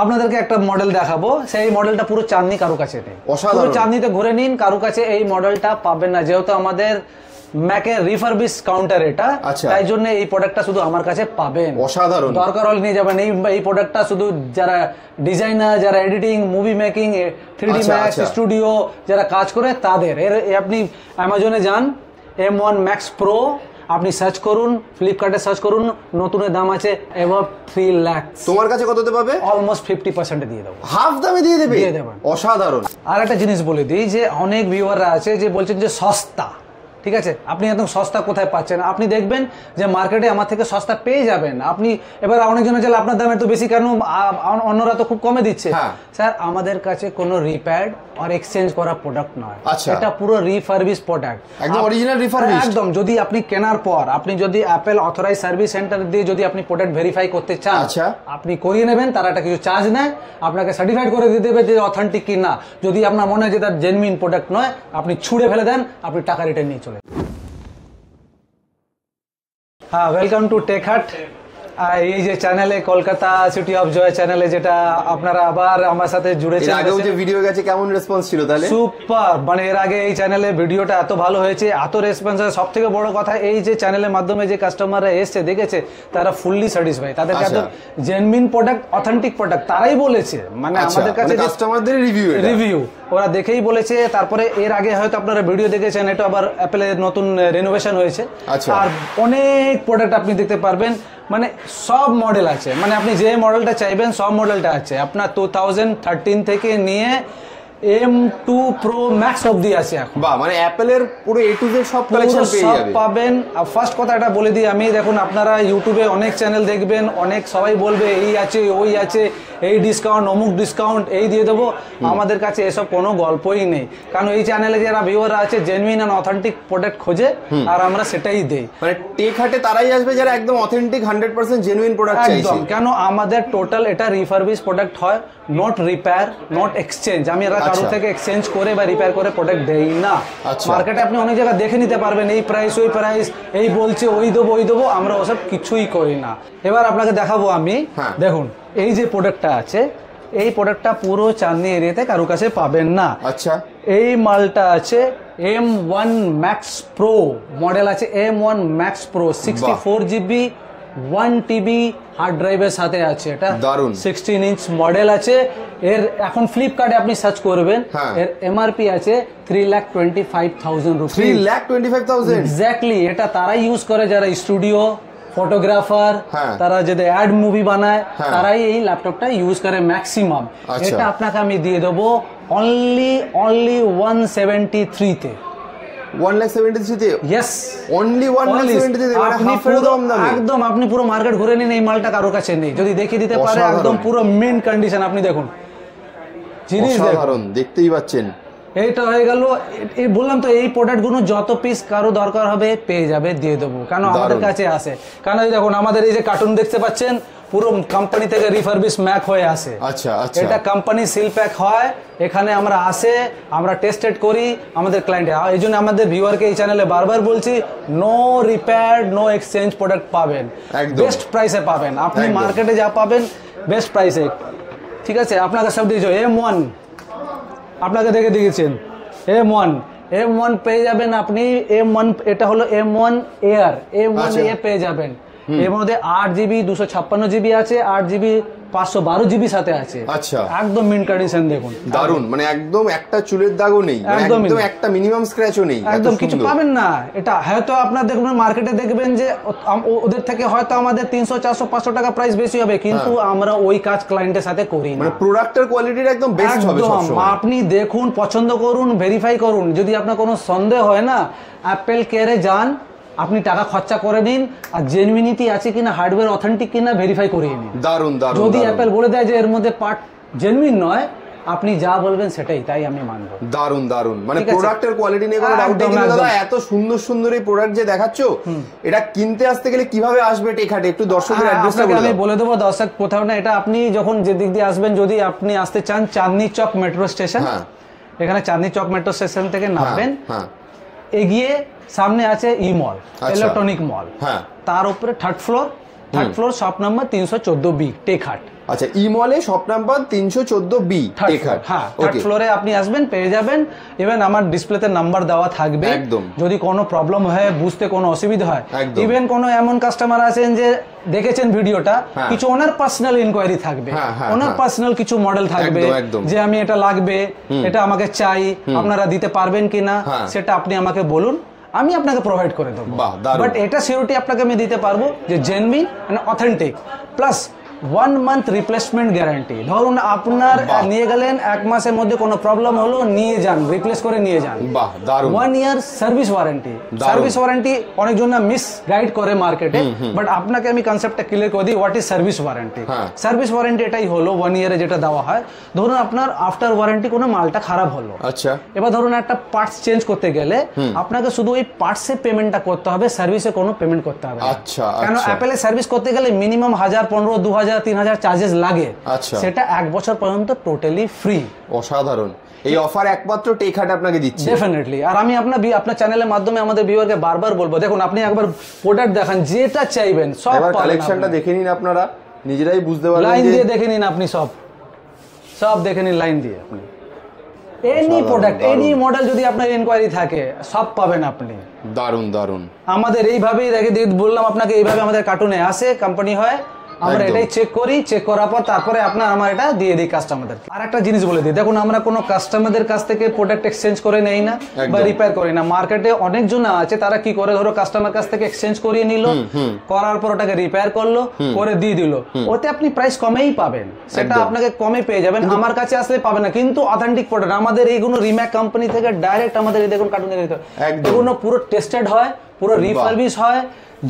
আপনাদেরকে একটা মডেল দেখাবো, সেই মডেলটা পুরো চাঁদনি, কারো কাছে নেই। পুরো চাঁদনিতে ঘুরে নিন, কারো কাছে এই মডেলটা পাবেন না, যেহেতু আমাদের ম্যাকের রিফারবিশ কাউন্টার এটা, তাই জন্য এই প্রোডাক্টটা শুধু আমার কাছে পাবেন। অসাধারণ, দরকার হলে নিয়ে যাবেন। এই প্রোডাক্টটা শুধু যারা ডিজাইনার, যারা editing, movie making, 3D max studio যারা কাজ করে তাদের। আপনি অ্যামাজনে যান, M1 Max Pro আপনি সার্চ করুন, ফ্লিপকার্টে সার্চ করুন, নতুনের দাম আছে এবার 3 লাখ। তোমার কাছে কততে পাবে? অলমোস্ট 50% দিয়ে দেবো, হাফ দামে দিয়ে দেবে। অসাধারণ। আর একটা জিনিস বলে দিই, যে অনেক ভিউয়াররা আছে যে বলছেন যে সস্তা, ঠিক আছে, আপনি একদম সস্তা কোথায় পাচ্ছেন? আপনি দেখবেন যে মার্কেটে আমার থেকে সস্তা পেয়ে যাবেন আপনি। এবার অনেকজন চাইলে আপনার দাম একটু বেশি কেন, অন্যরা তো খুব কমে দিচ্ছে। স্যার, আমাদের কাছে কোনো রিপেয়ার আর এক্সচেঞ্জ করা প্রোডাক্ট নয়, এটা পুরো রিফারবিশ প্রোডাক্ট, একদম অরিজিনাল রিফারবিশ। একদম। যদি আপনি কেনার পর আপনি যদি অ্যাপেল অথরাইজ সার্ভিস সেন্টার দিয়ে যদি আপনি প্রোডাক্ট ভেরিফাই করতে চান, আপনি করিয়ে নেবেন, তারা একটা কিছু চার্জ নেয়, আপনাকে সার্টিফাইড করে দিয়ে দেবে যে অথেন্টিক কি না। যদি আপনার মনে হয় যে তার জেনুইন প্রোডাক্ট নয়, আপনি ছুঁড়ে ফেলে দেন, আপনি টাকা রিটার্ন নিয়ে চলে। হ্যাঁ, ওয়েলকাম টু টেক হাট। এই যে চ্যানেলে, কলকাতা সিটি অফ জয় চ্যানেলে, যেটা আপনারা আবার আমার সাথে জুড়েছেন। আগেও যে ভিডিও গেছে, কেমন রেসপন্স ছিল? তাহলে সুপার, মানে এর আগে এই চ্যানেলে ভিডিওটা এত ভালো হয়েছে, এত রেসপন্স। সব থেকে বড় কথা, এই যে চ্যানেলের মাধ্যমে যে কাস্টমাররা এসছে দেখেছে, তারা ফুললি স্যাটিসফাই, তাদেরকে একদম জেনুইন প্রোডাক্ট, অথেন্টিক প্রোডাক্ট তারাই বলেছে। মানে আমাদের কাছে কাস্টমারদের রিভিউ ওরা দেখেই বলেছে। তারপরে এর আগে হয়তো আপনারা ভিডিও দেখেছেন, এটা আবার অ্যাপেলের নতুন রেনোভেশন হয়েছে, আর অনেক প্রোডাক্ট আপনি দেখতে পারবেন। মানে সব মডেল আছে, মানে আপনি যে মডেলটা চাইবেন সব মডেলটা আছে। আপনার 2013 থেকে নিয়ে M2 Pro Max অবধি আছে এখন। বাহ, মানে অ্যাপেলের পুরো A to Z সব কালেকশন পেয়ে যাবেন, পাবেন। আর ফার্স্ট কথা এটা বলে দিই আমি, দেখুন আপনারা ইউটিউবে অনেক চ্যানেল দেখবেন, অনেক সবাই বলবে এই আছে, ওই আছে, এই ডিসকাউন্ট, অমুক ডিসকাউন্ট, এই দিয়ে দেবো। আমাদের কাছে এসব কোনো গল্পই নেই, কারণ এই চ্যানেলে যারা ভিউয়াররা আছে জেনুইন এন্ড অথেন্টিক প্রোডাক্ট খোঁজে, আর আমরা সেটাই দেই। মানে টেক হাটে তারাই আসবে যারা একদম অথেন্টিক 100% জেনুইন প্রোডাক্ট চাইছে। কেন আমাদের টোটাল এটা রিফারবিশ প্রোডাক্ট হয়, নট রিপেয়ার, নট এক্সচেঞ্জ। আমি এরা কারো থেকে এক্সচেঞ্জ করে বা রিপেয়ার করে প্রোডাক্ট দেই না। মার্কেটে আপনি অনেক জায়গায় দেখে নিতে পারবেন, এই প্রাইস, ওই প্রাইস, এই বলছে ওই দেবো, আমরা ওসব কিছুই করি না। এবার আপনাকে দেখাবো আমি, দেখুন এই যে প্রোডাক্টটা আছে, এই প্রোডাক্টটা পুরো চাঁদনি এরিয়াতে কারো কাছে পাবেন না। আচ্ছা, এই মালটা আছে M1 Max Pro মডেল আছে, M1 Max Pro 64GB 1TB hard ড্রাইভের সাথে আছে। এটা দারুন, 16 ইঞ্চ মডেল আছে। এর এখন ফ্লিপকার্টে আপনি সার্চ করবেন, এর এমআরপি আছে 3,25,000 রুপি। 3,25,000 এক্স্যাক্টলি। এটা তারাই ইউজ করে যারা স্টুডিও, ফটোগ্রাফার, তারা যদি অ্যাড মুভি বানায়, তারাই এই ল্যাপটপটা ইউজ করে ম্যাক্সিমাম। এটা আপনাকে আমি দিয়ে দেবো অনলি 173 তে। 173 তে? ইয়েস, অনলি 173 তে। একদম আপনি পুরো মার্কেট ঘুরে নিন, এই মালটা কারো কাছে নেই। যদি দেখিয়ে দিতে পারে, একদম পুরো মিন্ট কন্ডিশন। আপনি দেখুন, জিনিস অসাধারণ, দেখতেই পাচ্ছেন। এইটা হয়ে গেল। এই বললাম তো, এই প্রোডাক্টগুলো যত পিস কারো দরকার হবে পেয়ে যাবে, দিয়ে দেবো, কারণ আমাদের কাছে আসে। কারণ এই দেখুন, আমাদের এই যে কার্টুন দেখতে পাচ্ছেন, পুরো কোম্পানি থেকে রিফারবিশ ম্যাক হয়ে আসে। আচ্ছা, এটা কোম্পানি সিল প্যাক হয়, এখানে আমরা আসে, আমরা টেস্টেড করি আমাদের ক্লায়েন্টে। এই জন্য আমাদের ভিউয়ারকে এই চ্যানেলে বারবার বলছি, no repair, no exchange product পাবেন, বেস্ট প্রাইসে পাবেন। আপনি মার্কেটে যা পাবেন বেস্ট প্রাইসে, ঠিক আছে। আপনাকে সব দিয়েছ M1, আপনাকে দেখে দিয়েছেন M1 পেয়ে যাবেন আপনি। M1 এটা হলো M1 Air, M1 Air পেয়ে যাবেন। এর মধ্যে 8GB 256GB আছে, 8GB 512GB সাথে আছে। আচ্ছা, একদম মিন্ট কন্ডিশন। দেখুন, দারুন। মানে একদম একটা চুলের দাগও নেই, একদম একটা মিনিমাম স্ক্র্যাচও নেই, একদম কিছু পাবেন না। এটা হয়তো আপনার দেখবেন মার্কেটে দেখবেন যে ওদের থেকে হয়তো আমাদের 300, 400, 500 টাকা প্রাইস বেশি হবে, কিন্তু আমরা ওই কাজ ক্লায়েন্টের সাথে করি না। মানে প্রোডাক্টের কোয়ালিটিটা একদম বেস্ট হবে সবসময়। আপনি দেখুন, পছন্দ করুন, ভেরিফাই করুন। যদি আপনার কোনো সন্দেহ হয় না, অ্যাপেল কেয়ারে যান, আপনি টাকা খরচা করে নিন, আর জেনুইনিটি আছে কিনা, হার্ডওয়্যার অথেন্টিক কিনা ভেরিফাই করে নিন। দারুন দারুন। যদি অ্যাপেল বলে দেয় যে এর মধ্যে পার্ট জেনুইন নয়, আপনি যা বলবেন সেটাই, তাই আমি মানবো। দারুন দারুন। মানে প্রোডাক্টের কোয়ালিটি নিয়ে কোনো ডাউট নেই। দাদা, এত সুন্দর সুন্দর এই প্রোডাক্ট যে দেখাচ্ছো, এটা কিনতে আসতে গেলে কিভাবে আসবে টেক হাটে? একটু দর্শকদের অ্যাড্রেসটা বলে দাও। আমি বলে দেবো, দর্শক কোথাও না, এটা আপনি যখন যে দিক দিয়ে আসবেন, যদি আপনি আসতে চান চাঁদনি চক মেট্রো স্টেশন, এখানে চাঁদনি চক মেট্রো স্টেশন থেকে নামবেন, এগিয়ে সামনে আছে ই মল, ইলেকট্রনিক মল, তার উপরে third floor shop number 314B, tech Haat. আচ্ছা, ই মলে শপ নাম্বার 314B টেকহাট। হ্যাঁ, থার্ড ফ্লোরে আপনি আসবেন, পেয়ে যাবেন। ইভেন আমার ডিসপ্লেতে নাম্বার দেওয়া থাকবে, একদম। যদি কোনো প্রবলেম হয়, বুঝতে কোনো অসুবিধা হয়, ইভেন কোনো এমন কাস্টমার আছেন যে দেখেছেন ভিডিওটা, কিছু ওনার পার্সোনাল ইনকোয়ারি থাকবে, ওনার পার্সোনাল কিছু মডেল থাকবে যে আমি এটা লাগবে, এটা আমাকে চাই, আপনারা দিতে পারবেন কিনা, সেটা আপনি আমাকে বলুন, আমি আপনাকে প্রোভাইড করে দেবো। বাট এটা সিউরিটি আপনাকে আমি দিতে পারবো যে genuine and authentic, plus 1 month replacement guarantee. ধরুন আপনার নিয়ে গেলেন, 1 মাসের মধ্যে কোনো প্রবলেম হলো, নিয়ে যান, রিপ্লেস করে নিয়ে যান। 1 year service warranty. Service warranty অনেকজন না মিস গাইড করে মার্কেটে, বাট আপনাকে আমি কনসেপ্টটা ক্লিয়ার করে দিই what is service warranty. Service warranty এটাই হলো 1 ইয়ারে যেটা দেওয়া হয়। ধরুন আপনার আফটার ওয়ারেন্টি কোনো মালটা খারাপ হলো, আচ্ছা, এবার ধরুন একটা পার্টস চেঞ্জ করতে গেলে আপনাকে শুধু ওই পার্টসের পেমেন্টটা করতে হবে, সার্ভিসে কোনো পেমেন্ট করতে হবে। আচ্ছা, কেন অ্যাপেলে সার্ভিস করতে গেলে মিনিমাম 1000, 1500, 2000, 3000 চার্জেস লাগে, সেটা 1 বছর পর্যন্ত টোটালি ফ্রি। অসাধারণ। এই অফার একমাত্র টেকহাট আপনাকে দিচ্ছে। ডেফিনেটলি। আর আমি আপনার চ্যানেলের মাধ্যমে আমাদের ভিউয়ারকে বারবার বলবো, দেখুন আপনি একবার প্রোডাক্ট দেখান, যেটা চাইবেন সব পাবেন। কালেকশনটা দেখে নিন, আপনারা নিজেরাই বুঝতে পারবেন, লাইন দিয়ে দেখে নিন, আপনি সব দেখে নিন লাইন দিয়ে। আপনি এনি প্রোডাক্ট, এনি মডেল যদি আপনার ইনকোয়ারি থাকে, সব পাবেন আপনি। দারুন দারুন। আমাদের এইভাবেই বললাম আপনাকে, এইভাবে আমাদের কার্টুনে আসে, কোম্পানি হয়, আমরা এটাই চেক করি, চেক করার পর তারপরে আমার এটা দিয়ে দিই কাস্টমারদেরকে। আর একটা জিনিস বলে দিই, দেখুন আমরা কোনো কাস্টমারদের কাছ থেকে প্রোডাক্ট এক্সচেঞ্জ করে নেই না বা রিপেয়ার করি না। মার্কেটে অনেকজন আছে, তারা কি করে, ধরো কাস্টমার কাছ থেকে এক্সচেঞ্জ করিয়ে নিল, করার পর ওটাকে রিপেয়ার করলো, করে দিয়ে দিল, ওতে আপনি প্রাইস কমেই পাবেন, সেটা আপনাকে কমে পেয়ে যাবেন, আমার কাছে আসলে পাবেন না। কিন্তু অথেন্টিক প্রোডাক্ট আমাদের এইগুলো রিম্যাক কোম্পানি থেকে ডাইরেক্ট আমাদের এই দেখুন কার্টুনে এগুলো পুরো টেস্টেড হয়, পুরো রিফার্বিশ হয়,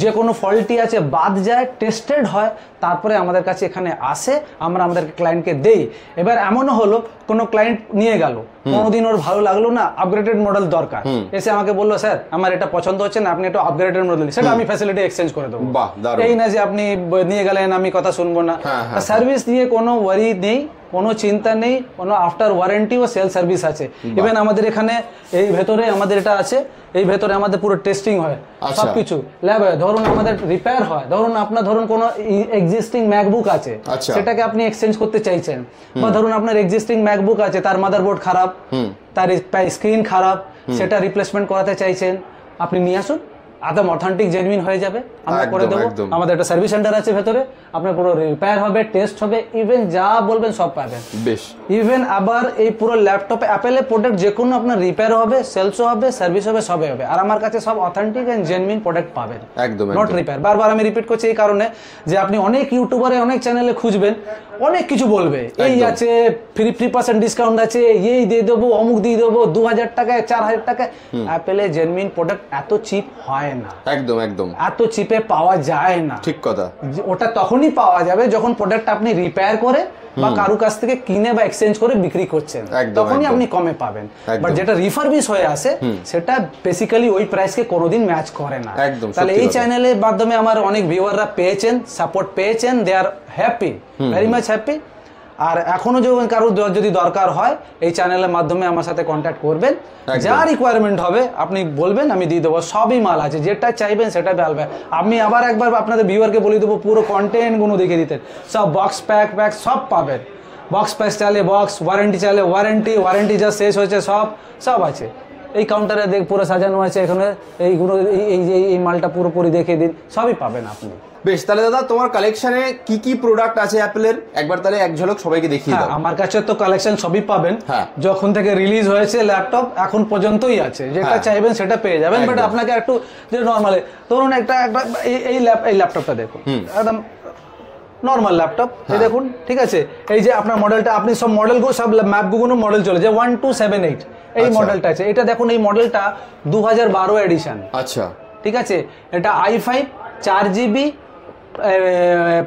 যে কোনো ফল্টি আছে বাদ যায়, টেস্টেড হয়, তারপরে আমাদের কাছে এখানে আসে, আমরা আমাদের ক্লায়েন্টকে দেই। এবার এমনও হলো কোনো ক্লায়েন্ট নিয়ে গেল, কোনোদিন ওর ভালো লাগলো না, আপগ্রেডেড মডেল দরকার, এসে আমাকে বললো স্যার আমার এটা পছন্দ হচ্ছে না, আপনি একটু আপগ্রেডেড মডেল, সেটা আমি ফ্যাসিলিটি এক্সচেঞ্জ করে দেবো। এই না যে আপনি নিয়ে গেলেন আমি কথা শুনবো না। সার্ভিস নিয়ে কোনো ওয়ারি নেই, কোনো চিন্তা নেই, কোনো আফটার ওয়ারেন্টি ও সেল সার্ভিস আছে। ইভেন আমাদের এখানে এই ভেতরে আমাদের এটা আছে, এই ভেতরে আমাদের পুরো টেস্টিং হয়, সবকিছু ল্যাব হয়। ধরুন আমাদের রিপেয়ার হয়, ধরুন আপনার কোনো এক্সিস্টিং ম্যাকবুক আছে, সেটাকে আপনি এক্সচেঞ্জ করতে চাইছেন, বা ধরুন আপনার এক্সিস্টিং ম্যাকবুক আছে, তার মাদারবোর্ড খারাপ, তার স্ক্রিন খারাপ, সেটা রিপ্লেসমেন্ট করাতে চাইছেন, আপনি নিয়ে আসুন, একদম অথেন্টিক জেনুইন হয়ে যাবে, আমরা করে দেবো। আমাদের একটা সার্ভিস সেন্টার আছে ভেতরে, আপনার পুরো রিপেয়ার হবে, টেস্ট হবে, ইভেন যা বলবেন সব পাবেন। বেশ। ইভেন আবার এই পুরো ল্যাপটপে অ্যাপেলের প্রোডাক্ট যে কোনো আপনার রিপেয়ার হবে, সেলসও হবে, সার্ভিস হবে, সবই হবে। আর আমার কাছে সব অথেন্টিক এন্ড জেনুইন প্রোডাক্ট পাবেন, একদম নট রিপেয়ার। বারবার আমি রিপিট করছি এই কারণে যে আপনি অনেক ইউটিউবারে অনেক চ্যানেলে খুঁজবেন, অনেক কিছু বলবে, এই আছে, 3% ডিসকাউন্ট আছে, এই দিয়ে দেবো, অমুক দিয়ে দেবো, 2000 টাকায়, 4000 টাকায়। অ্যাপেলে জেনুইন প্রোডাক্ট এত চিপ হয় না, একদম একদম এত চিপে পাওয়া যায় না। ঠিক কথা। ওটা তখনই পাওয়া যাবে যখন প্রোডাক্ট আপনি রিপেয়ার করে বা কারো কাছ থেকে কিনে বা এক্সচেঞ্জ করে বিক্রি করছেন, তখনই আপনি কমে পাবেন। বাট যেটা রিফারবিশ হয়ে আসে, সেটা বেসিক্যালি ওই প্রাইসকে কোনোদিন ম্যাচ করে না। তাহলে এই চ্যানেলের মাধ্যমে আমার অনেক ভিউয়াররা পেয়েছেন, সাপোর্ট পেয়েছেন, দে আর হ্যাপি, ভেরি মাচ হ্যাপি। আর এখনো কারো যদি দরকার হয়, এই চ্যানেলের মাধ্যমে আমার সাথে কন্ট্যাক্ট করবেন, যা রিকোয়ারমেন্ট হবে আপনি বলবেন, আমি দিয়ে দেবো, সবই মাল আছে, যেটা চাইবেন সেটা পাবেন। আমি আবার একবার আপনাদের ভিউয়ারকে বলে দেবো, পুরো কন্টেন্ট গুলো দেখে দিতে, সব বক্স প্যাক সব পাবেন, বক্স প্যাক চাইলে বক্স, ওয়ারেন্টি চাইলে ওয়ারেন্টি যা শেষ হয়েছে সব আছে। এই কাউন্টারে পুরো সাজানো আছে, এখানে এইগুলো এই মালটা পুরোপুরি দেখে দিন, সবই পাবেন আপনি। বেশ, তাহলে দাদা তোমার কালেকশনে কি কি প্রোডাক্ট আছে অ্যাপেলের, একবার তাহলে এক ঝলক সবাইকে দেখিয়ে দাও। আমার কাছে তো কালেকশন সবই পাবেন, যখন থেকে রিলিজ হয়েছে ল্যাপটপ এখন পর্যন্তই আছে, যেটা চাইবেন সেটা পেয়ে যাবেন। বাট আপনাকে একটু যে নরমালি ধরুন একটা এই ল্যাপটপটা দেখুন, একদম নর্মাল ল্যাপটপ, এই দেখুন, ঠিক আছে। এই যে আপনার মডেলটা, আপনি সব মডেলগুলো, সব ম্যাপগুলো মডেল চলে যায় 1278, এই মডেলটা আছে। এটা দেখুন, এই মডেলটা 2012 এডিশন, আচ্ছা, ঠিক আছে। এটা i5 4GB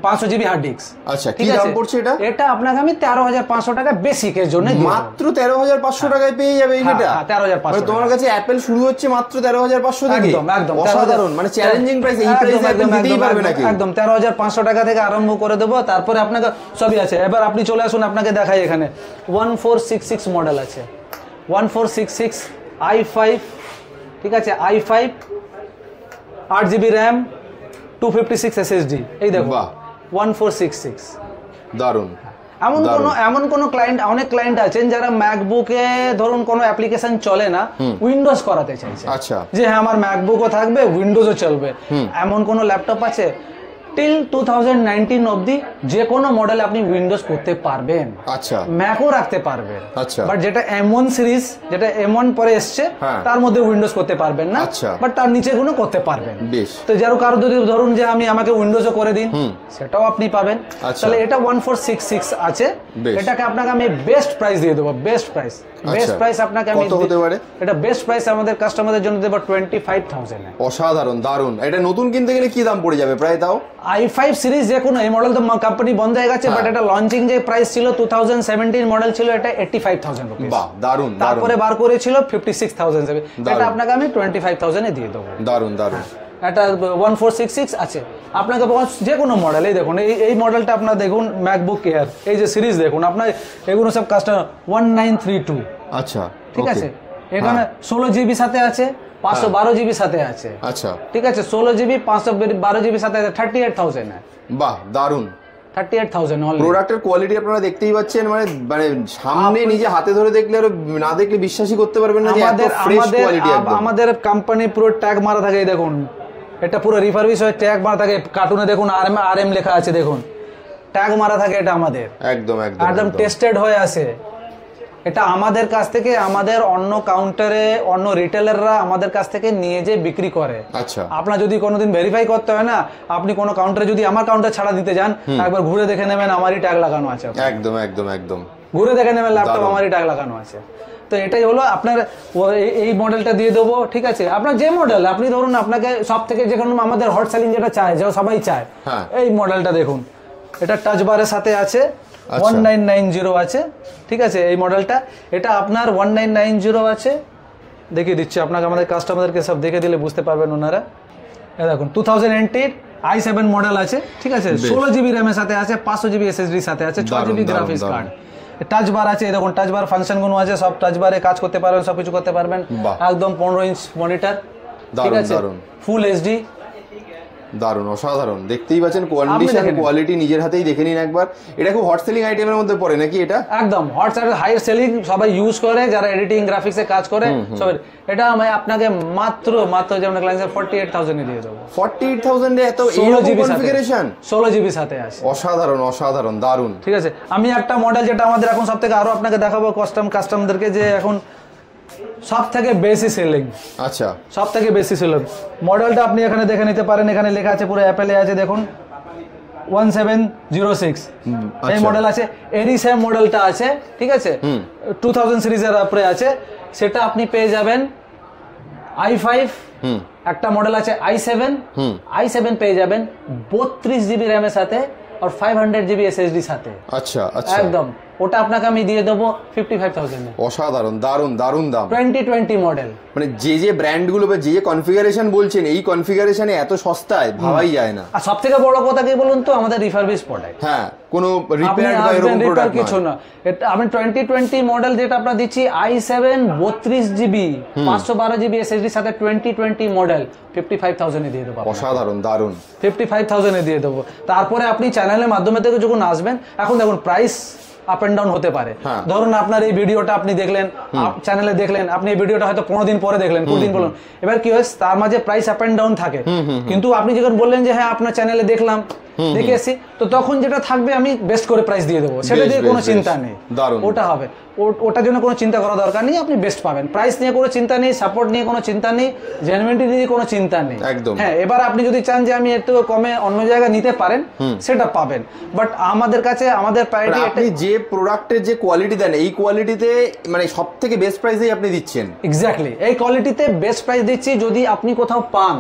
500GB hard disk. আচ্ছা, কি দাম পড়ছে এটা? এটা আপনাকে আমি 13,500 টাকা বেসিকের জন্য, মাত্র 13,500 টাকায় পেয়ে যাবে এটা। 13,500। তোমার কাছে অ্যাপেল শুরু হচ্ছে মাত্র 13,500 থেকে। একদম একদম অসাধারণ, মানে চ্যালেঞ্জিং প্রাইস। এই প্রাইসে আপনি দিতেই পারবে নাকি? একদম 13,500 টাকা থেকে আরম্ভ করে দেবো, তারপরে আপনাকে সবই আছে। এবার আপনি চলে আসুন, আপনাকে দেখাই, এখানে 1466 মডেল আছে, 1466 i5, ঠিক আছে, i5 8GB র্যাম, 256 SSD, এই দেখো 1466, দারুন। এমন কোন ক্লায়েন্ট, অনেক ক্লায়েন্ট আছেন যারা ম্যাকবুকে ধরুন কোনো অ্যাপ্লিকেশন চলে না, উইন্ডোজ করাতে চাইছে। আচ্ছা, যে হ্যাঁ আমার ম্যাকবুকও থাকবে, উইন্ডোজও চলবে, এমন কোন ল্যাপটপ আছে? টিল 2019 অবধি যে কোনো মডেলে আপনি উইন্ডোজ করতে পারবেন। আচ্ছা, ম্যাকও রাখতে পারবেন। আচ্ছা, বাট যেটা M1 সিরিজ, যেটা M1 পরে এসছে, তার মধ্যে উইন্ডোজ করতে পারবেন না। আচ্ছা, বাট তার নিচে গুলো করতে পারবেন। বেশ। তো যারা কারো যদি ধরুন যে আমাকে উইন্ডোজও করে দিন, সেটাও আপনি পাবেন। তাহলে এটা 1466 আছে, এটাকে আপনাকে আমি বেস্ট প্রাইস দিয়ে দেবো। বেস্ট প্রাইস, বেস্ট প্রাইস আপনাকে আমি, কত হতে পারে এটা? বেস্ট প্রাইস আমাদের কাস্টমারদের জন্য দেব 25,000 এ। অসাধারণ, দারুন। এটা নতুন কিনতে গেলে কি দাম পড়ে যাবে প্রায়? তাও i5 সিরিজ যে কোনো, এই মডেল তো কোম্পানি বন্ধ হয়ে গেছে, বাট এটা লঞ্চিং যে প্রাইস ছিল 2017 মডেল ছিল, এটা 85,000 রুপিস। বাহ, দারুন। তারপরে বার করেছিল 56,000, এটা আপনাকে আমি 25,000 এ দিয়ে দেবো। দারুন, দারুন। এটা 1466 আছে আপনাকে যে কোনো মডেল। এই দেখুন, এই মডেলটা আপনার দেখুন, ম্যাকবুক এয়ার, এই যে সিরিজ দেখুন আপনার, এগুলো সব কাস্টমার 1932। আচ্ছা, ঠিক আছে। এখানে 16 জিবি সাথে আছে, 512 জিবি সাথে আছে। আচ্ছা, ঠিক আছে, 16 জিবি 512 জিবি সাথে আছে, 38,000 है। বাহ, দারুন। 38,000 অনলি। প্রোডাক্টের কোয়ালিটি আপনারা দেখতেই পাচ্ছেন, মানে সামনে নিজে হাতে ধরে দেখলে আর না দেখলে বিশ্বাসই করতে পারবেন না যে এত ফ্রেশ কোয়ালিটি। আমাদের কোম্পানি পুরো ট্যাগ মারা থাকে, এই দেখুন, এটা পুরো রিফারবিশ হয়ে ট্যাগ মারা থাকে। কার্টুনে দেখুন RM লেখা আছে, দেখুন ট্যাগ মারা থাকে। এটা আমাদের একদম একদম টেস্টেড হয়ে আসে। এটা আমাদের কাছ থেকে, আমাদের অন্য কাউন্টারে অন্য রিটেলাররা আমাদের কাছ থেকে নিয়ে যে বিক্রি করে। আচ্ছা, আপনার যদি কোনোদিন ভেরিফাই করতে হয় না, আপনি কোনো কাউন্টারে যদি আমার কাউন্টার ছাড়া দিতে যান, একবার ঘুরে দেখে নেবেন আমারই ট্যাগ লাগানো আছে। একদম, একদম, একদম ঘুরে দেখে নেবেন ল্যাপটপ আমারই ট্যাগ লাগানো আছে। তো এটাই হলো আপনার, এই মডেলটা দিয়ে দেবো। ঠিক আছে, আপনার যে মডেল, আপনি ধরুন আপনাকে সব থেকে যে কোনো আমাদের হট সেলিং যেটা চায়, যে সবাই চায়, এই মডেলটা দেখুন, এটা টাচ বারের সাথে আছে, 1990 আছে। ঠিক আছে, এই মডেলটা, এটা আপনার 1990 আছে। দেখিয়ে দিচ্ছি আপনাকে, আমাদের কাস্টমারদেরকে সব দেখে দিলে বুঝতে পারবেন ওনারা। দেখুন 2008 i7 মডেল আছে। ঠিক আছে, 16 জিবি র্যাম এর সাথে আছে, 500 জিবি SSD সাথে আছে, 6 জিবি গ্রাফিক্স কার্ড। টাচ বার আছে, দেখুন টাচ বার ফাংশন গুলো আছে, সব টাচ বারে কাজ করতে পারবেন, সবকিছু করতে পারবেন। একদম 15 ইঞ্চ মনিটর। ঠিক আছে, ফুল HD। দারুন, অসাধারণ। দেখতেই পাচ্ছেন কন্ডিশন, কোয়ালিটি নিজের হাতেই দেখে নিন একবার। এটা খুব হট সেলিং আইটেমের মধ্যে পড়ে নাকি? এটা একদম হট সেলিং, হাই সেলিং, সবাই ইউজ করে, যারা এডিটিং গ্রাফিক্সে কাজ করে সবাই। এটা আমি আপনাকে মাত্র যেমন ক্লায়েন্টে 48,000 এ দিয়ে দেবো। 48,000 এ এত 16 জিবি কনফিগারেশন, 16 জিবি সাথে আছে। অসাধারণ, অসাধারণ, দারুন। ঠিক আছে, আমি একটা মডেল যেটা আমাদের এখন সবথেকে আরো আপনাকে দেখাবো কাস্টমারদেরকে, যে এখন সব থেকে বেশি সেলিং। আচ্ছা, সব থেকে বেশি সেলিং মডেলটা আপনি এখানে দেখে নিতে পারেন। এখানে লেখা আছে, পুরো অ্যাপেলে আছে, দেখুন 1706 এই মডেল আছে। এরই সেম মডেলটা আছে। ঠিক আছে, 2000 সিরিজের উপরে আছে। সেটা আপনি পেয়ে যাবেন i5। একটা মডেল আছে i7 পেয়ে যাবেন 32 জিবি র্যামের সাথে আর 500 জিবি SSD সাথে। আচ্ছা, আচ্ছা, একদম, ওটা আপনাকে আমি দিয়ে দেবো 55,000 এ। অসাধারণ, দারুন, দারুন দাম। 2020 মডেল। মানে যে ব্র্যান্ড গুলো বা যে কনফিগারেশন বলছেন, এই কনফিগারেশনে এত সস্তায় ভাবাই যায় না। আর সবথেকে বড় কথা কি বলুন তো, আমাদের রিফারবিশ প্রোডাক্ট। হ্যাঁ, কোনো রিপেয়ার বা এরকম প্রোডাক্ট কিছু না। এটা আমি 2020 মডেল যেটা আমরা দিচ্ছি, i7 32 জিবি 512 জিবি SSD সাথে 2020 মডেল 55,000 এ দিয়ে দেবো। অসাধারণ, দারুন। 55,000 এ দিয়ে দেবো। তারপরে আপনি চ্যানেলের মাধ্যমে থেকে যখন আসবেন, এখন দেখুন প্রাইস আপ এন্ড ডাউন হতে পারে। ধরুন আপনার এই ভিডিওটা আপনি দেখলেন, চ্যানেলে দেখলেন, আপনি এই ভিডিওটা হয়তো 15 দিন পরে দেখলেন, 2 দিন বলুন, এবার কি হয়, তার মাঝে প্রাইস আপ এন্ড ডাউন থাকে। কিন্তু আপনি যখন বললেন যে হ্যাঁ আপনার চ্যানেলে দেখলাম, দেখে এসেছি, তো তখন যেটা থাকবে আমি বেস্ট করে প্রাইস দিয়ে দেবো। সেটা দিয়ে কোনো চিন্তা নেই, ওটা হবে। ওটার জন্য কোনো চিন্তা করা দরকার নেই, আপনি বেস্ট পাবেন। প্রাইস নিয়ে কোনো চিন্তা নেই, সাপোর্ট নিয়ে কোনো চিন্তা নেই, জেনুইনিটি নিয়ে কোনো চিন্তা নেই। হ্যাঁ, এবার আপনি যদি চান যে আমি একটু কমে অন্য জায়গায় নিতে পারেন, সেটা পাবেন। বাট আমাদের কাছে, আমাদের প্রায়োরিটি, আপনি যে প্রোডাক্টের যে কোয়ালিটি দেন, এই কোয়ালিটিতে মানে সব থেকে বেস্ট প্রাইসেই আপনি দিচ্ছেন। এক্স্যাক্টলি, এই কোয়ালিটিতে বেস্ট প্রাইস দিচ্ছি। যদি আপনি কোথাও পান,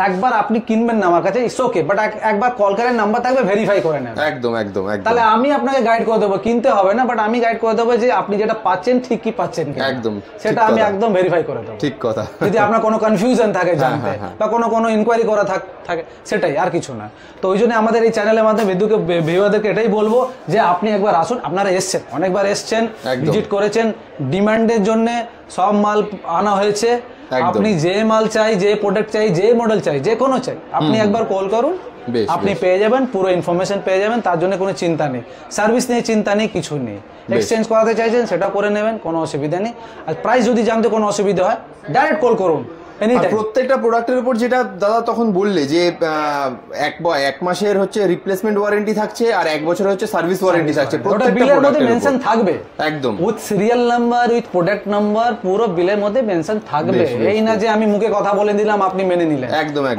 একবার আপনি কিনবেন না আমার কাছে, ইটস ওকে, বাট একবার কল করেন, নাম্বার থাকবে, ভেরিফাই করে নেন। একদম, একদম, একদম। তাহলে আমি আপনাকে গাইড করে দেবো, কিনতে হবে না, বাট আমি গাইড করে দেবো যে আপনি যেটা পাচ্ছেন ঠিক কি পাচ্ছেন। একদম, সেটা আমি একদম ভেরিফাই করে দেবো। ঠিক কথা। যদি আপনার কোনো কনফিউশন থাকে জানতে, বা কোনো ইনকোয়ারি করা থাকে, সেটাই, আর কিছু না। তো ওই জন্য আমাদের এই চ্যানেলের মাধ্যমে ভিউয়ারদেরকে এটাই বলবো যে আপনি একবার আসুন। আপনারা এসছেন, অনেকবার এসছেন, ভিজিট করেছেন, ডিমান্ডের জন্য সব মাল আনা হয়েছে। আপনি যে মাল চাই, যে প্রোডাক্ট চাই, যে মডেল চাই, যে কোনো চাই, আপনি একবার কল করুন, আপনি পেয়ে যাবেন, পুরো ইনফরমেশন পেয়ে যাবেন। তার জন্য কোনো চিন্তা নেই, সার্ভিস নিয়ে চিন্তা নেই, কিছু নেই। এক্সচেঞ্জ করাতে চাইছেন সেটা করে নেবেন, কোনো অসুবিধা নেই। আর প্রাইস যদি জানতে কোনো অসুবিধা হয় ডাইরেক্ট কল করুন। প্রত্যেকটা প্রোডাক্টের উপর যেটা দাদা তখন বললে যে এক মাসের হচ্ছে রিপ্লেসমেন্ট ওয়ারেন্টি থাকছে আর 1 বছর হচ্ছে সার্ভিস ওয়ারেন্টি থাকছে, প্রত্যেকটা বিলের মধ্যে মেনশন থাকবে একদম, with serial number, with product number, পুরো বিলের মধ্যে মেনশন থাকবে। এই না যে আমি মুখে কথা বলে দিলাম আপনি মেনে নিলেন,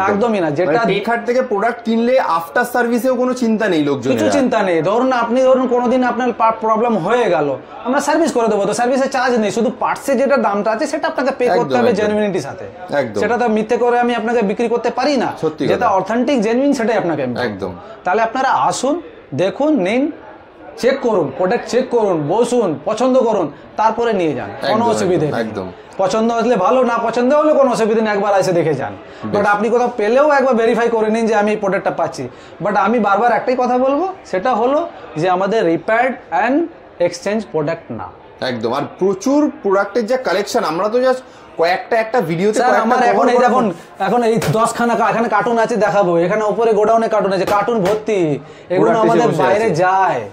একদমই না। যেটা টেকহাট থেকে প্রোডাক্ট কিনলে আফটার সার্ভিসেও কোনো চিন্তা নেই, লোকজন কিছু চিন্তা নেই। ধরুন আপনি কোনোদিন আপনার প্রবলেম হয়ে গেল, আমরা সার্ভিস করে দেবো, তো সার্ভিসের চার্জ নেই, শুধু পার্টসে যেটা দামটা আছে সেটা আপনাকে পে করতে হবে জেনুইনিটির সাথে। সেটা তো মিথ্যে করে আমি আপনাকে বিক্রি করতে পারি না, যেটা অথেন্টিক জেনুইন সেটাই আপনাকে একদম। তাহলে আপনারা আসুন, দেখুন, নিন, চেক করুন, প্রোডাক্ট চেক করুন, বসুন, পছন্দ করুন, তারপরে নিয়ে যান, কোনো অসুবিধা নেই। একদম পছন্দ আসলে ভালো, না পছন্দ হলে কোনো অসুবিধা নেই, একবার এসে দেখে যান। বাট আপনি কোথাও পেলেও একবার ভেরিফাই করে নিন যে আমি প্রোডাক্টটা পাচ্ছি। বাট আমি বারবার একটাই কথা বলবো, সেটা হলো যে আমাদের রিপেয়ার্ড অ্যান্ড এক্সচেঞ্জ প্রোডাক্ট না। একদম। আর প্রচুর প্রোডাক্টের যে কালেকশন, আমরা তো জাস্ট কয়েকটা ভিডিওতে আমার এখন এই 10খানা এখানে কার্টুন আছে দেখাবো, এখানে উপরে গোডাউনে কার্টুন আছে, কার্টুন ভর্তি, এগুলো আমাদের বাইরে যায়,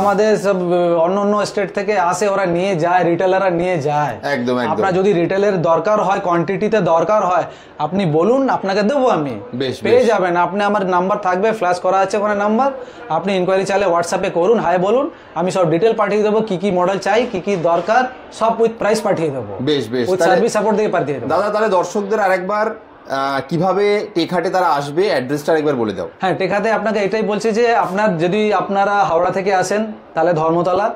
আমাদের সব অন্য স্টেট থেকে আসে, ওরা নিয়ে যায়, রিটেলাররা নিয়ে যায়। একদম। আপনার যদি রিটেলের দরকার হয়, কোয়ান্টিটিতে দরকার হয়, আপনি বলুন, আপনাকে দেবো, আমি পেয়ে যাবেন। আপনি আমার নাম্বার থাকবে, ফ্ল্যাশ করা আছে ওখানে নাম্বার, আপনি ইনকোয়ারি চাইলে হোয়াটসঅ্যাপে করুন, হাই বলুন, আমি সব ডিটেল পাঠিয়ে দেবো, কি কি মডেল চাই, কি কি দরকার, সব উইথ প্রাইস পাঠিয়ে দেবো, উইথ সার্ভিস সাপোর্ট দিয়ে পাঠিয়ে দেবো। দাদা তাহলে দর্শকদের আরেকবার কিভাবে টেকহাটে তারা আসবে, অ্যাড্রেসটা একবার বলে দাও। হ্যাঁ, টেকহাটে আপনাকে এটাই বলছি যে আপনারা হাওড়া থেকে আসেন তাহলে ধর্মতলা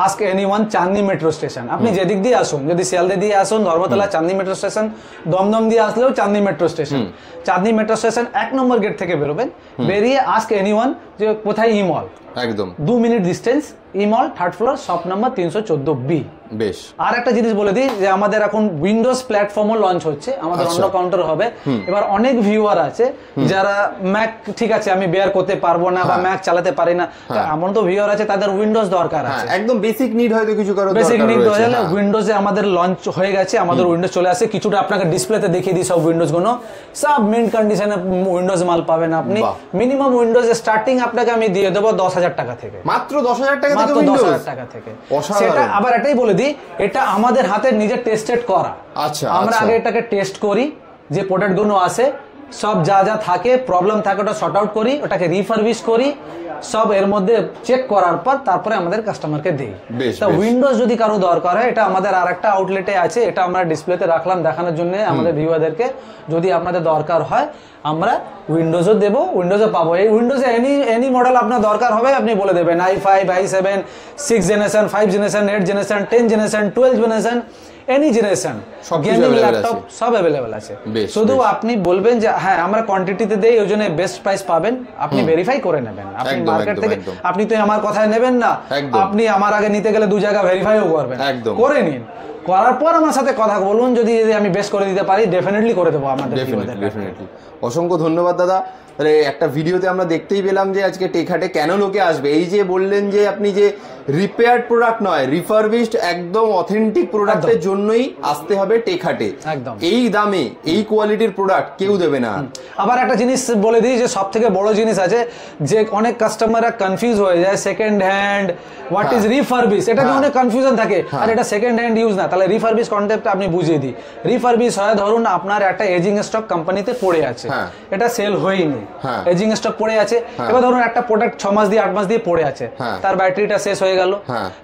আস্ক এনিওয়ান চাঁদনি মেট্রো স্টেশন, আপনি যেদিক দিয়ে আসুন, যদি শিয়ালদা দিয়ে আসুন ধর্মতলা চাঁদনি মেট্রো স্টেশন, দমদম দিয়ে আসলেও চাঁদনি মেট্রো স্টেশন। চাঁদনি মেট্রো স্টেশন 1 নম্বর গেট থেকে বেরোবেন, বেরিয়ে আস্ক এনিওয়ান যে কোথায় ইমল, একদম 2 মিনিট ডিস্টেন্স, ইমল 3rd floor, shop number 314B। বেশ। আর একটা জিনিস বলে দিই যে আমাদের এখন উইন্ডোজ প্ল্যাটফর্মও লঞ্চ হচ্ছে, আমাদের অন্য কাউন্টার হবে। এবার অনেক ভিউয়ার আছে যারা ম্যাক ঠিক আছে আমি বেয়ার করতে পারবো না বা ম্যাক চালাতে পারি না, এমন তো ভিউয়ার আছে তাদের উইন্ডোজ দরকার আছে, একদম বেসিক নিড হয়তো কিছু কারো বেসিক নিড হয়ে গেলে উইন্ডোজে আমাদের লঞ্চ হয়ে গেছে, আমাদের উইন্ডোজ চলে আসে। কিছুটা আপনাকে ডিসপ্লেতে দেখিয়ে দিই, সব উইন্ডোজ গুলো সব মিন্ট কন্ডিশনে উইন্ডোজ মাল পাবেন আপনি। মিনিমাম উইন্ডোজ স্টার্টিং আপনাকে আমি দিয়ে দেবো 10,000 টাকা থেকে, মাত্র 10,000 টাকা থেকে, মাত্র 10,000 টাকা থেকে। সেটা আবার এটাই বলে দিই, এটা আমাদের হাতে নিজের টেস্টেড করা। আচ্ছা, আমরা আগে এটাকে টেস্ট করি, যে প্রোডাক্ট গুলো আসে সব যা যা থাকে প্রবলেম থাকে ওটা সর্ট আউট করি, ওটাকে রিফারবিশ করি, সব এর মধ্যে চেক করার পর তারপরে আমাদের কাস্টমারকে দেই। তা উইন্ডোজ যদি কারো দরকার হয়, এটা আমাদের আরেকটা আউটলেটে আছে, এটা আমরা ডিসপ্লেতে রাখলাম দেখানোর জন্য আমাদের ভিউয়ারদেরকে। যদি আপনাদের দরকার হয় আমরা উইন্ডোজও দেবো, উইন্ডোজও পাবো। এই উইন্ডোজে এনি মডেল আপনার দরকার হবে আপনি বলে দেবেন, i5, i7, 6 generation, 5 generation, 8 generation, 10 generation, 12 generation, any generation, gaming laptop সব অ্যাভেলেবেল আছে। শুধু আপনি বলবেন যে হ্যাঁ আমরা কোয়ান্টিটিতে দেই, ওই জন্য বেস্ট প্রাইস পাবেন, আপনি ভেরিফাই করে নেবেন। আপনি মার্কেট থেকে আপনি তো আমার কথায় নেবেন না, আপনি আমার আগে নিতে গেলে 2 জায়গা ভেরিফাইও করবেন, করে নিন, করার পর আমার সাথে কথা বলুন, যদি আমি বেস্ট করে দিতে পারি ডেফিনেটলি করে দেবো আমাদের। অসংখ্য ধন্যবাদ দাদা। তাহলে একটা ভিডিওতে আমরা দেখতেই পেলাম যে আজকে টেকহাটে কেন লোকে আসবে। এই যে বললেন যে আপনি যে রিপেয়ার্ড প্রোডাক্ট নয়, রিফারবিশড একদম অথেন্টিক প্রোডাক্টের জন্যই আসতে হবে টেকহাটে। একদম এই দামে এই কোয়ালিটির প্রোডাক্ট কেউ দেবে না। আবার একটা জিনিস বলে দিই যে সব থেকে বড় জিনিস আছে যে অনেক কাস্টমাররা কনফিউজ হয়ে যায়, second hand what is refurbish, এটা নিয়ে অনেক কনফিউশন থাকে, আর এটা সেকেন্ড হ্যান্ড ইউজ না। তাহলে রিফারবিশ কনসেপ্টটা আপনি বুঝিয়ে দিই। রিফারবিশ হয় ধরুন আপনার একটা এজিং স্টক কোম্পানিতে পড়ে আছে, এটা সেল হয়নি, এজিং স্টক পড়ে আছে, এবার ধরুন একটা প্রোডাক্ট 6 মাস দিয়ে 8 মাস দিয়ে পড়ে আছে, তার ব্যাটারিটা শেষ হয়ে গেল,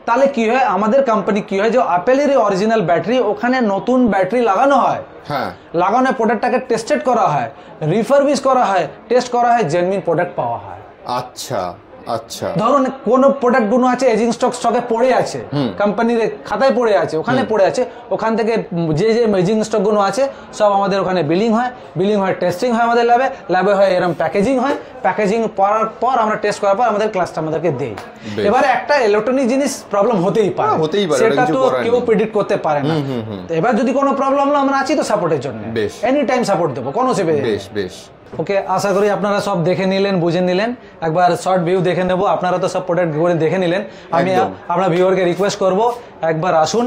তাহলে কি হয় আমাদের কোম্পানি কি হয় যে অ্যাপেলের অরিজিনাল ব্যাটারি ওখানে নতুন ব্যাটারি লাগানো হয়, লাগানো প্রোডাক্টটাকে টেস্টেড করা হয়, রিফারবিশ করা হয়, টেস্ট করা হয়, জেনুইন প্রোডাক্ট পাওয়া হয়। আচ্ছা আচ্ছা, ধরুন কোন প্রোডাক্ট গুলো আছে এজিং স্টকে পড়ে আছে, কোম্পানির খাতায় পড়ে আছে, ওখানে পড়ে আছে, ওখান থেকে যে যে এজিং স্টক গুলো আছে সব আমাদের ওখানে বিলিং হয়, টেস্টিং হয় আমাদের ল্যাবে হয়, এরকম প্যাকেজিং হয়, প্যাকেজিং করার পর আমরা টেস্ট করার পর আমাদের কাস্টমারদেরকে দেই। এবারে একটা ইলেকট্রনিক জিনিস প্রবলেম হতেই পারে, সেটা তো কেউ প্রেডিক্ট করতে পারে না। এবার যদি কোনো প্রবলেম হলো আমরা আছি তো সাপোর্টের জন্য, এনি টাইম সাপোর্ট দেবো, কোনো অসুবিধা নেই। বেশ ওকে, আশা করি আপনারা সব দেখে নিলেন, বুঝে নিলেন। একবার শর্ট ভিউ দেখে নেবো, আপনারা তো সব প্রোডাক্ট করে দেখে নিলেন। আমি আপনার ভিউয়ারকে রিকোয়েস্ট করব একবার আসুন,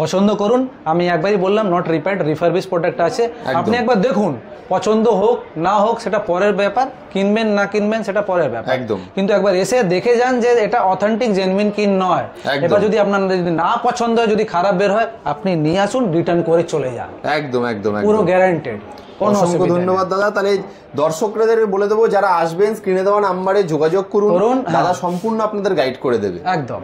পছন্দ করুন। আমি একবারই বললাম নট রিপেয়ার্ড, রিফারবিশ প্রোডাক্ট আছে, আপনি একবার দেখুন, পছন্দ হোক না হোক সেটা পরের ব্যাপার, কিনবেন না কিনবেন সেটা পরের ব্যাপার, একদম। কিন্তু একবার এসে দেখে যান যে এটা অথেন্টিক জেনুইন কি নয়। এবার যদি আপনার যদি না পছন্দ হয়, যদি খারাপ বের হয়, আপনি নিয়ে আসুন, রিটার্ন করে চলে যান, একদম একদম পুরো গ্যারান্টেড। অসংখ্য ধন্যবাদ দাদা। তাহলে দর্শকদের বলে দেবো, যারা আসবেন স্ক্রিনে দেওয়া নাম্বারে যোগাযোগ করুন, দাদা সম্পূর্ণ আপনাদের গাইড করে দেবে। একদম।